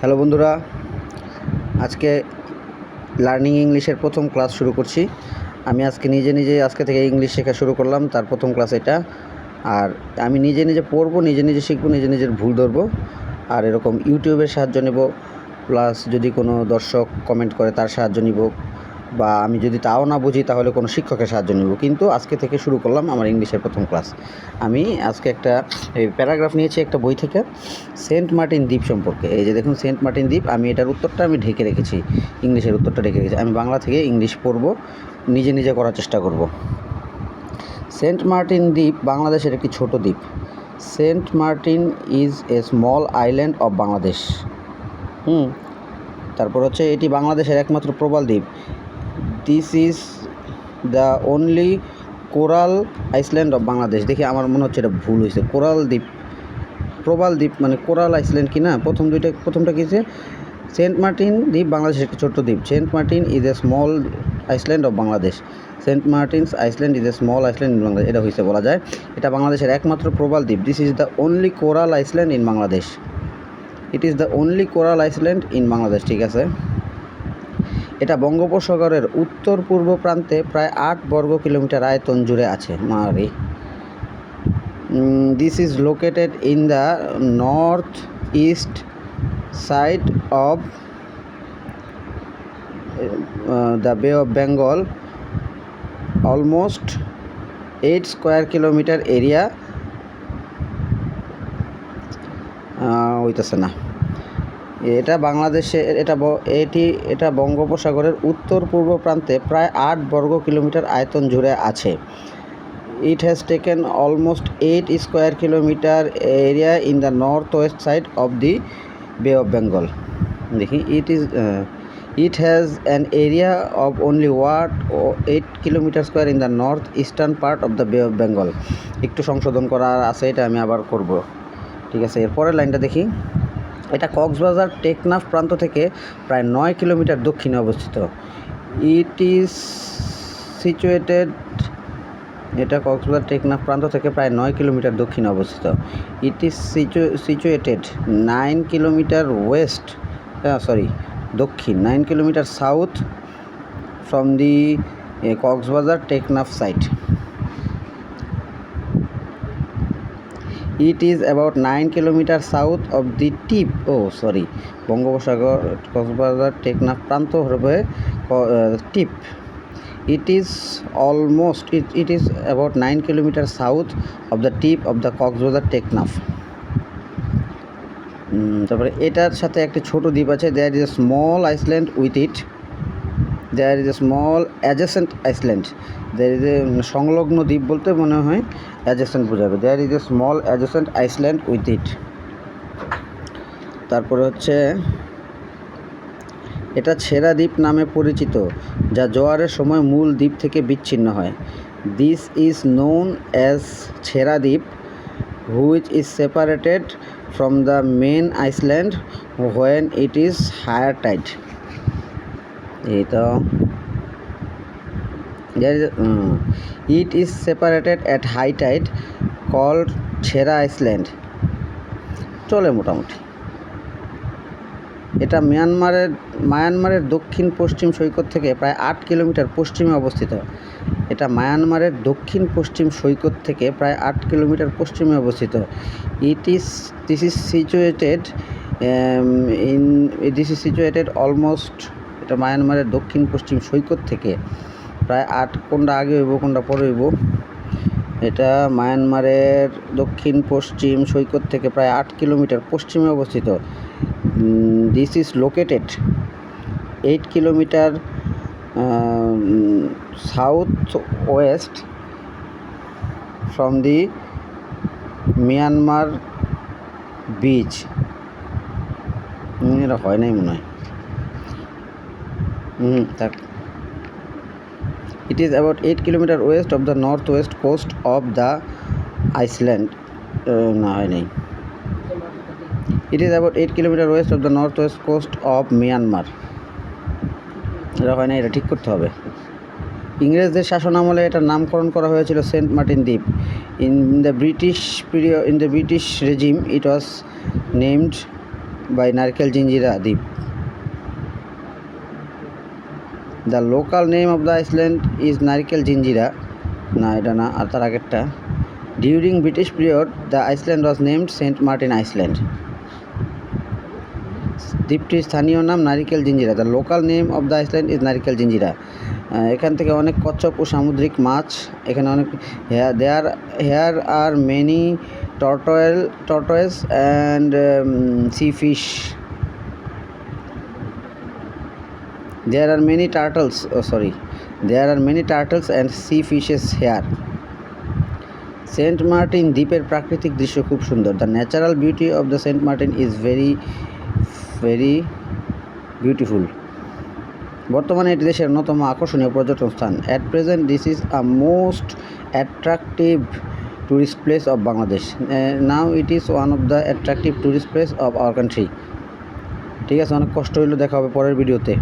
Hello বন্ধুরা, আজকে learning ইংলিশের প্রথম ক্লাস শুরু করছি। আমি আজকে নিজে আজকে থেকে ইংলিশ শেখা শুরু করলাম। তার প্রথম ক্লাস এটা। আর আমি নিজে পড়বো, নিজে শিখবো, নিজের ভুল ধরবো। আর এরকম ইউটিউবের সাহায্য নেব, প্লাস যদি কোনো দর্শক কমেন্ট করে তার সাহায্য নিব, বা আমি যদি তাও না বুঝি তাহলে কোনো শিক্ষকের সাহায্য নেব। কিন্তু আজকে থেকে শুরু করলাম আমার ইংলিশের প্রথম ক্লাস। আমি আজকে একটা প্যারাগ্রাফ নিয়েছি একটা বই থেকে, সেন্ট মার্টিন দ্বীপ সম্পর্কে। এই যে দেখুন, সেন্ট মার্টিন দ্বীপ। আমি এটার উত্তরটা ঢেকে রেখেছি, ইংলিশের উত্তরটা ঢেকে রেখেছি। আমি বাংলা থেকে ইংলিশ পড়বো, নিজে করার চেষ্টা করব। সেন্ট মার্টিন দ্বীপ বাংলাদেশের একটি ছোট দ্বীপ। Saint Martin is a small island of Bangladesh. তারপর হচ্ছে এটি বাংলাদেশের একমাত্র প্রবাল দ্বীপ। This is the only coral island of Bangladesh. দেখি, আমার মনে হচ্ছে এটা ভুল হয়েছে। কোরাল দ্বীপ, প্রবাল দ্বীপ মানে কোরাল আইল্যান্ড কি না? প্রথমটা কী হচ্ছে? সেন্ট মার্টিন দ্বীপ বাংলাদেশের একটি ছোট্ট দ্বীপ। Saint Martin is a small island of Bangladesh. Saint Martins island is a small island in Bangladesh. এটা হয়েছে বলা যায়। এটা বাংলাদেশের একমাত্র প্রবাল দ্বীপ। This is the only coral island in Bangladesh. It is the only coral island in Bangladesh. ঠিক আছে। এটা বঙ্গোপসাগরের উত্তর পূর্ব প্রান্তে প্রায় 8 বর্গ কিলোমিটার আয়তন জুড়ে আছে। This is located in the north east side of the bay of Bengal. Almost 8 square kilometre area হইতেছে না। এটা বাংলাদেশে এটা বঙ্গোপসাগরের উত্তর পূর্ব প্রান্তে প্রায় 8 বর্গ কিলোমিটার আয়তন জুড়ে আছে। It has taken almost 8 square kilometre area in the north West side of the বে অফ বেঙ্গল। দেখি, it has an area of only 8 kilometre square in the north eastern part of the bay of Bengal. একটু সংশোধন করা আছে, এটা আমি আবার করব। ঠিক আছে, এরপরের লাইনটা দেখি। এটা কক্সবাজার টেকনাফ প্রান্ত থেকে প্রায় 9 কিলোমিটার দক্ষিণে অবস্থিত। ইট ইজ সিচুয়েটেড এটা কক্সবাজার টেকনাফ প্রান্ত থেকে প্রায় 9 কিলোমিটার দক্ষিণে অবস্থিত। ইট ইজ সিচুয়েটেড 9 কিলোমিটার দক্ষিণ 9 kilometre south from the Cox's Bazar Teknaf site. It is about 9 kilometers south of the tip. বঙ্গোপসাগর কক্সবাজার টেকনাফ প্রান্ত হবে টিপ। It is about 9 kilometers south of the tip of the Cox's Bazar Teknaf. তারপরে এটার সাথে একটি ছোট দ্বীপ আছে। There is a small island with it. There is a small adjacent island. There is a সংলগ্ন দ্বীপ বলতে মনে হয় adjacent বোঝাবে। There is a small adjacent island with it. তারপরে হচ্ছে এটা ছেঁড়া দ্বীপ নামে পরিচিত, যা জোয়ারের সময় মূল দ্বীপ থেকে বিচ্ছিন্ন হয়। This is known as ছেঁড়া দ্বীপ, which is separated from the main island when it is higher tide. It is separated at high tide, called ছেঁড়া আইল্যান্ড। চলে মোটামুটি। এটা মায়ানমারের দক্ষিণ পশ্চিম সৈকত থেকে প্রায় 8 কিলোমিটার পশ্চিমে অবস্থিত। এটা মায়ানমারের দক্ষিণ পশ্চিম সৈকত থেকে প্রায় 8 কিলোমিটার পশ্চিমে অবস্থিত। This is situated almost. এটা মায়ানমারের দক্ষিণ পশ্চিম সৈকত থেকে প্রায় 8, কোনটা আগে হইব কোনটা পরে হইব? এটা মায়ানমারের দক্ষিণ পশ্চিম সৈকত থেকে প্রায় 8 কিলোমিটার পশ্চিমে অবস্থিত। This is located 8 kilometre south West from the Myanmar beach. এটা হয় নাই মনে হয়। It is about 8 kilometers west of the northwest coast of the Iceland. It is about 8 kilometers west of the northwest coast of Myanmar. এটা হয় না, এটা ঠিক করতে হবে। ইংরেজদের শাসন আমলে এটার নামকরণ করা হয়েছিল সেন্ট মার্টিন দ্বীপ। In the British regime, it was named by Narkel Jinjira দ্বীপ। The local name of the island is Narkel Jinjira, না এটা না, আর তার আগেরটা। During British period the island was named Saint Martin island. দ্বীপটির স্থানীয় নাম Narikel Jinjira. The local name of the island is Narikel Jinjira. এখান থেকে অনেক কচ্ছপ ও সামুদ্রিক মাছ, এখানে অনেক here are many tortoise and sea fish. There are many turtles and sea fishes here. Saint Martin দ্বীপের প্রাকৃতিক দৃশ্য খুব সুন্দর। The natural beauty of the Saint Martin is very beautiful. বর্তমানে এটি দেশের অন্যতম আকর্ষণীয় পর্যটন স্থান। At present this is a most attractive tourist place of Bangladesh. Now it is one of the attractive tourist place of our country. ঠিক আছে, অনেক কষ্ট হইলো, দেখা হবে পরের ভিডিওতে।